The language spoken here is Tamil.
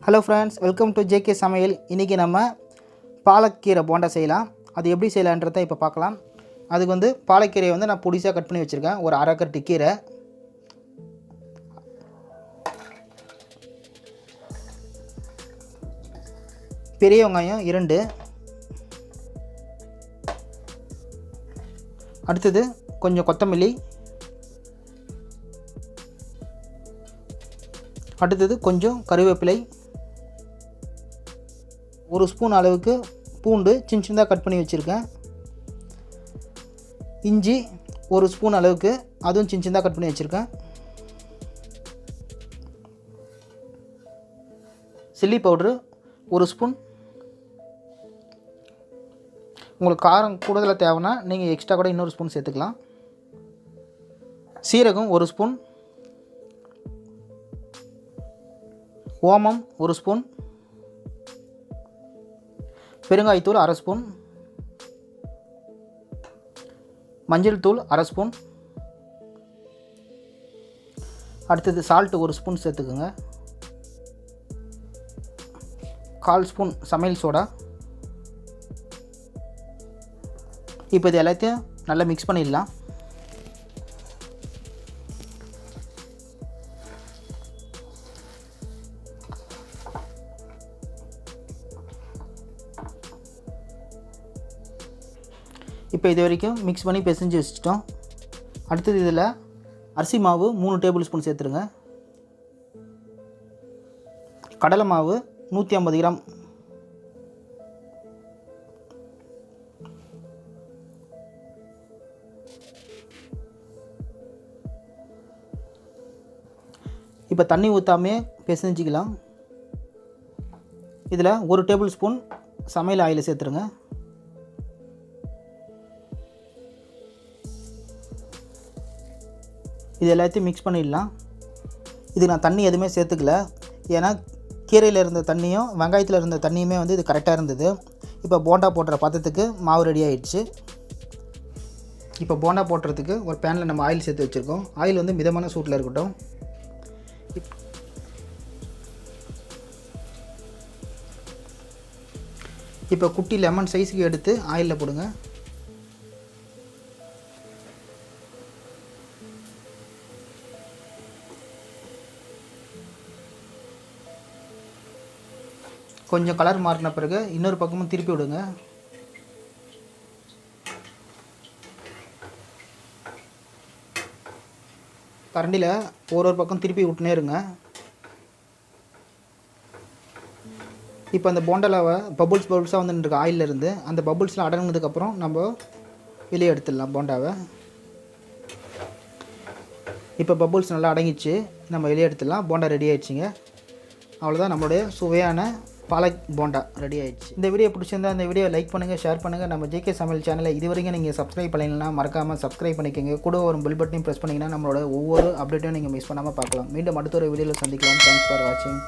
Hello friends, welcome to JK சமையல். இன்றைக்கி நம்ம பாலக்கீரை போண்டா செய்யலாம். அது எப்படி செய்யலான்றதை இப்போ பார்க்கலாம். அதுக்கு பாலக்கீரையை நான் பொடிசாக கட் பண்ணி வச்சுருக்கேன். ஒரு அரை கட்டு கீரை, பெரிய வெங்காயம் 2, அடுத்தது கொஞ்சம் கொத்தமல்லி, அடுத்தது கொஞ்சம் கருவேப்பிலை, 1 ஸ்பூன் அளவுக்கு பூண்டு சின்ன சின்னதாக கட் பண்ணி வச்சுருக்கேன், இஞ்சி 1 ஸ்பூன் அளவுக்கு அதுவும் சின்ன சின்னதாக கட் பண்ணி வச்சுருக்கேன், சில்லி பவுட்ரு 1 ஸ்பூன். உங்களுக்கு காரம் கூடுதலாக தேவைன்னா நீங்கள் எக்ஸ்ட்ரா கூட இன்னொரு ஸ்பூன் சேர்த்துக்கலாம். சீரகம் 1 ஸ்பூன், ஓமம் 1 ஸ்பூன், பெருங்காயத்தூள் அரை ஸ்பூன், மஞ்சள் தூள் அரை ஸ்பூன், அடுத்தது சால்ட்டு 1 ஸ்பூன் சேர்த்துக்குங்க, 1/4 ஸ்பூன் சமையல் சோடா. இப்போ இது எல்லாத்தையும் நல்லா மிக்ஸ் பண்ணிடலாம். இப்போ இது வரைக்கும் மிக்ஸ் பண்ணி பிசைஞ்சு வச்சுட்டோம். அடுத்தது இதில் அரிசி மாவு 3 டேபிள் ஸ்பூன் சேர்த்துருங்க, கடலை மாவு 150 கிராம், இப்போ தண்ணி ஊற்றாமே பிசைஞ்சிக்கலாம். இதில் 1 டேபிள் ஸ்பூன் சமையல் ஆயில் சேர்த்துருங்க. இது எல்லாத்தையும் மிக்ஸ் பண்ணிடலாம். இது நான் தண்ணி எதுவுமே சேர்த்துக்கல, ஏன்னா கீரையில் இருந்த தண்ணியும் வெங்காயத்தில் இருந்த தண்ணியுமே இது கரெக்டாக இருந்தது. இப்போ போண்டா போடுற பதத்துக்கு மாவு ரெடி ஆகிடுச்சு. இப்போ போண்டா போடுறதுக்கு ஒரு பேனில் நம்ம ஆயில் சேர்த்து வச்சுருக்கோம். ஆயில் மிதமான சூட்டில் இருக்கட்டும். இப்போ குட்டி லெமன் சைஸுக்கு எடுத்து ஆயிலில் போடுங்க. கொஞ்சம் கலர் மாறின பிறகு இன்னொரு பக்கமும் திருப்பி விடுங்க. கரண்டியில் ஒரு பக்கம் திருப்பி விட்டுனே இருங்க. இப்போ அந்த போண்டாவை பபுள்ஸாக வந்துருக்கு ஆயிலில் இருந்து. அந்த பபுள்ஸ்லாம் அடங்கினதுக்கப்புறம் நம்ம வெளியே எடுத்துடலாம் போண்டாவை. இப்போ பபுள்ஸ் நல்லா அடங்கிச்சு, நம்ம வெளியே எடுத்துடலாம். போண்டா ரெடி ஆகிடுச்சிங்க. அவ்வளோதான், நம்மளுடைய சுவையான பாலக் போண்டா ரெடி ஆகிடுச்சு. இந்த வீடியோ பிடிச்சிருந்தா இந்த வீடியோ லைக் பண்ணுங்கள், ஷேர் பண்ணுங்கள். நம்ம ஜேகே சமையல் சேனலை இதுவரைக்கும் நீங்கள் சப்ஸ்கிரைப் பண்ணிங்கன்னா மறக்காமல் சப்ஸ்கிரைப் பண்ணிக்கோங்க. கூட ஒரு பெல் பட்டனையும் ப்ரெஸ் பண்ணிங்கன்னா நம்மளோட ஒவ்வொரு அப்டேட்டையும் நீங்கள் மிஸ் பண்ணாமல் பார்க்கலாம். மீண்டும் அடுத்த ஒரு வீடியோவில் சந்திக்கலாம். தேங்க்ஸ் ஃபார் வாட்சிங்.